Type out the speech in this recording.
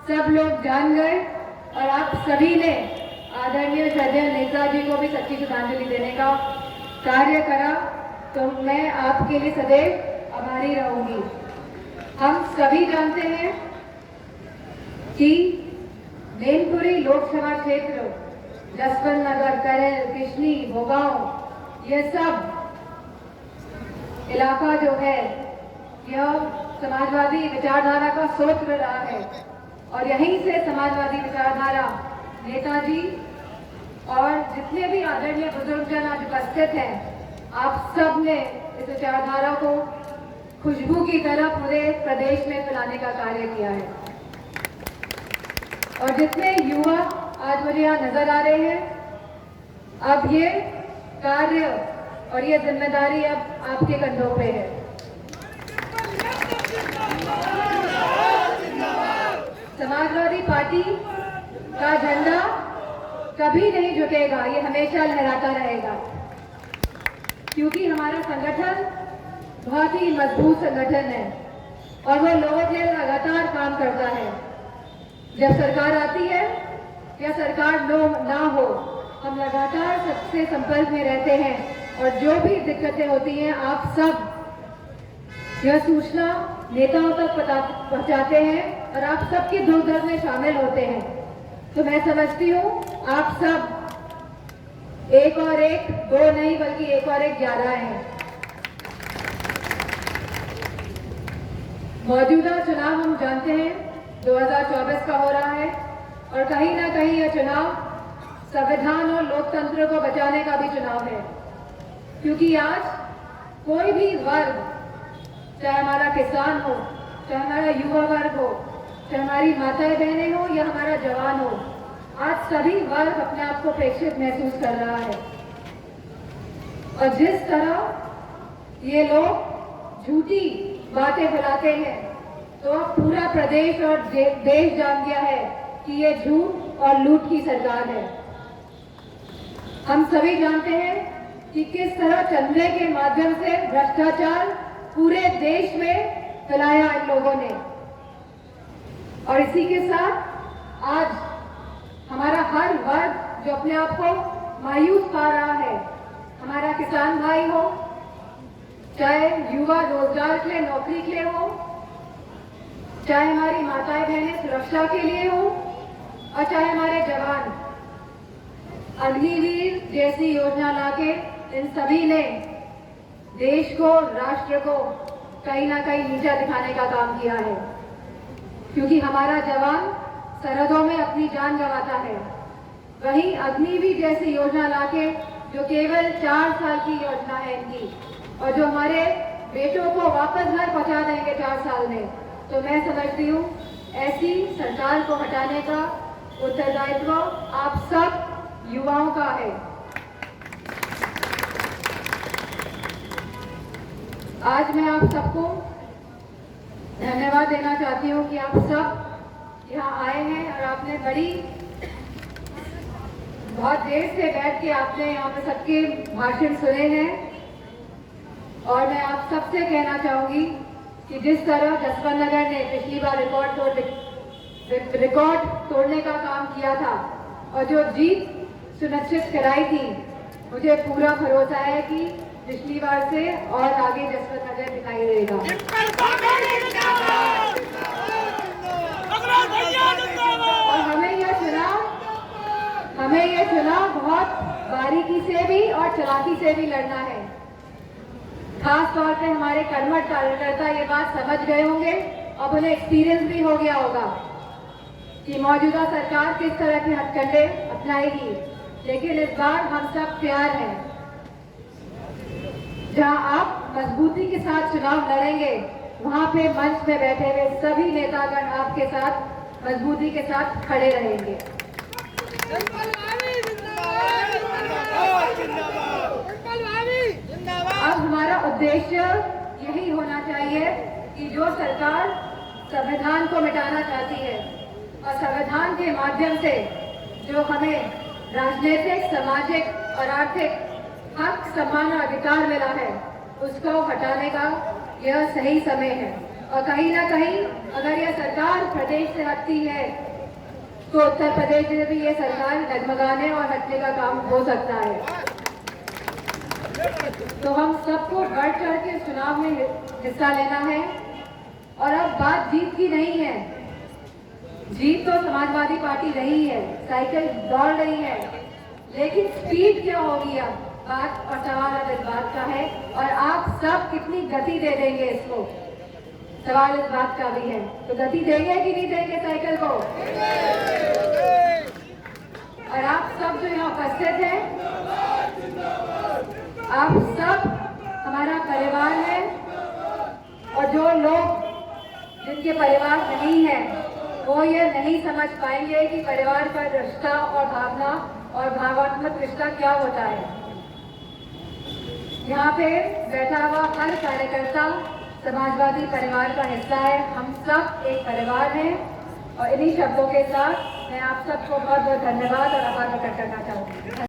सब लोग जान गए और आप सभी ने आदरणीय श्रद्धेय नेताजी को भी सच्ची श्रद्धांजलि देने का कार्य करा, तो मैं आपके लिए सदैव आभारी रहूंगी। हम सभी जानते हैं कि मैनपुरी लोकसभा क्षेत्र, जसवंत नगर, करेल, किशनी, भोगांव, ये सब इलाका जो है यह समाजवादी विचारधारा का स्रोत रहा है और यहीं से समाजवादी विचारधारा नेताजी और जितने भी आदरणीय बुजुर्गजन आज उपस्थित हैं, आप सब ने इस विचारधारा को खुशबू की तरह पूरे प्रदेश में फैलाने का कार्य किया है। और जितने युवा आज मुझे यहाँ नजर आ रहे हैं, अब ये कार्य और ये जिम्मेदारी अब आपके कंधों पे है। समाजवादी पार्टी का झंडा कभी नहीं झुकेगा, ये हमेशा लहराता रहेगा, क्योंकि हमारा संगठन बहुत ही मजबूत संगठन है और वो लोगों के लिए लगातार काम करता है। जब सरकार आती है या सरकार ना हो, हम लगातार सबसे संपर्क में रहते हैं और जो भी दिक्कतें होती हैं आप सब यह सूचना नेताओं तक पहुंचाते हैं और आप सबके दुख दर्द में शामिल होते हैं। तो मैं समझती हूँ आप सब एक और एक दो नहीं बल्कि एक और एक 11 हैं। मौजूदा चुनाव हम जानते हैं 2024 का हो रहा है और कहीं ना कहीं यह चुनाव संविधान और लोकतंत्र को बचाने का भी चुनाव है, क्योंकि आज कोई भी वर्ग, चाहे हमारा किसान हो, चाहे हमारा युवा वर्ग हो, चाहे हमारी माताएं बहनें हो या हमारा जवान हो, आज सभी वर्ग अपने आप को प्रेक्षित महसूस कर रहा है। और जिस तरह ये लोग झूठी बातें फैलाते हैं, तो अब पूरा प्रदेश और देश जान गया है कि ये झूठ और लूट की सरकार है। हम सभी जानते हैं कि किस तरह चंदे के माध्यम से भ्रष्टाचार पूरे देश में फैलाया इन लोगों ने। और इसी के साथ आज हमारा हर वर्ग जो अपने आप को मायूस पा रहा है, हमारा किसान भाई हो, चाहे युवा रोजगार के लिए, नौकरी के लिए हो, चाहे हमारी माताएं बहनें सुरक्षा के लिए हो और चाहे हमारे जवान, अग्निवीर जैसी योजना लाके इन सभी ने देश को, राष्ट्र को कहीं ना कहीं नीचा दिखाने का काम किया है, क्योंकि हमारा जवान सरहदों में अपनी जान गंवाता है। वहीं अग्निवीर जैसी योजना लाके, जो केवल 4 साल की योजना है इनकी, और जो हमारे बेटों को वापस घर पहुंचा देंगे 4 साल में, तो मैं समझती हूँ ऐसी सरकार को हटाने का उत्तरदायित्व आप सब युवाओं का है। आज मैं आप सबको धन्यवाद देना चाहती हूँ कि आप सब यहाँ आए हैं और आपने बहुत देर से बैठ के आपने यहाँ पे सबके भाषण सुने हैं। और मैं आप सबसे कहना चाहूंगी कि जिस तरह जसवंत नगर ने पिछली बार रिकॉर्ड तोड़ने का काम किया था और जो जीत सुनिश्चित कराई थी, मुझे पूरा भरोसा है कि पिछली बार से और आगे जसवंत नगर दिखाई देगा। और हमें यह चुनाव बहुत बारीकी से भी और चालाकी से भी लड़ना है। खास तौर पे हमारे कर्मठ कार्यकर्ता ये बात समझ गए होंगे और उन्हें एक्सपीरियंस भी हो गया होगा कि मौजूदा सरकार किस तरह के हथकंडे अपनाएगी। लेकिन इस बार हम सब तैयार हैं। जहां आप मजबूती के साथ चुनाव लड़ेंगे, वहां पे मंच में बैठे हुए सभी नेतागण आपके साथ मजबूती के साथ खड़े रहेंगे। अब हमारा उद्देश्य यही होना चाहिए कि जो सरकार संविधान को मिटाना चाहती है और संविधान के माध्यम से जो हमें राजनीतिक, सामाजिक और आर्थिक हक, सम्मान और अधिकार मिला है, उसको हटाने का यह सही समय है। और कहीं ना कहीं अगर यह सरकार प्रदेश से हटती है तो उत्तर प्रदेश में भी ये सरकार डगमगाने और हटने का काम हो सकता है। तो हम सबको बढ़ चढ़ के चुनाव में हिस्सा लेना है। और अब बात जीत की नहीं है, जीत तो समाजवादी पार्टी रही है, साइकिल दौड़ रही है, लेकिन स्पीड क्या होगी अब बात और सवाल अब इस बात का है। और आप सब कितनी गति दे देंगे इसको, सवाल इस बात का भी है। तो गति देंगे कि नहीं देंगे साइकिल को? और आप सब जो यहाँ उपस्थित हैं, आप सब हमारा परिवार है। और जो लोग जिनके परिवार नहीं है वो ये नहीं समझ पाएंगे कि परिवार का रिश्ता और भावना और भावात्मक रिश्ता क्या होता है। यहाँ पे बैठा हुआ हर कार्यकर्ता समाजवादी परिवार का हिस्सा है। हम सब एक परिवार हैं। और इन्हीं शब्दों के साथ मैं आप सबको बहुत बहुत धन्यवाद और आभार प्रकट करना चाहूँगी।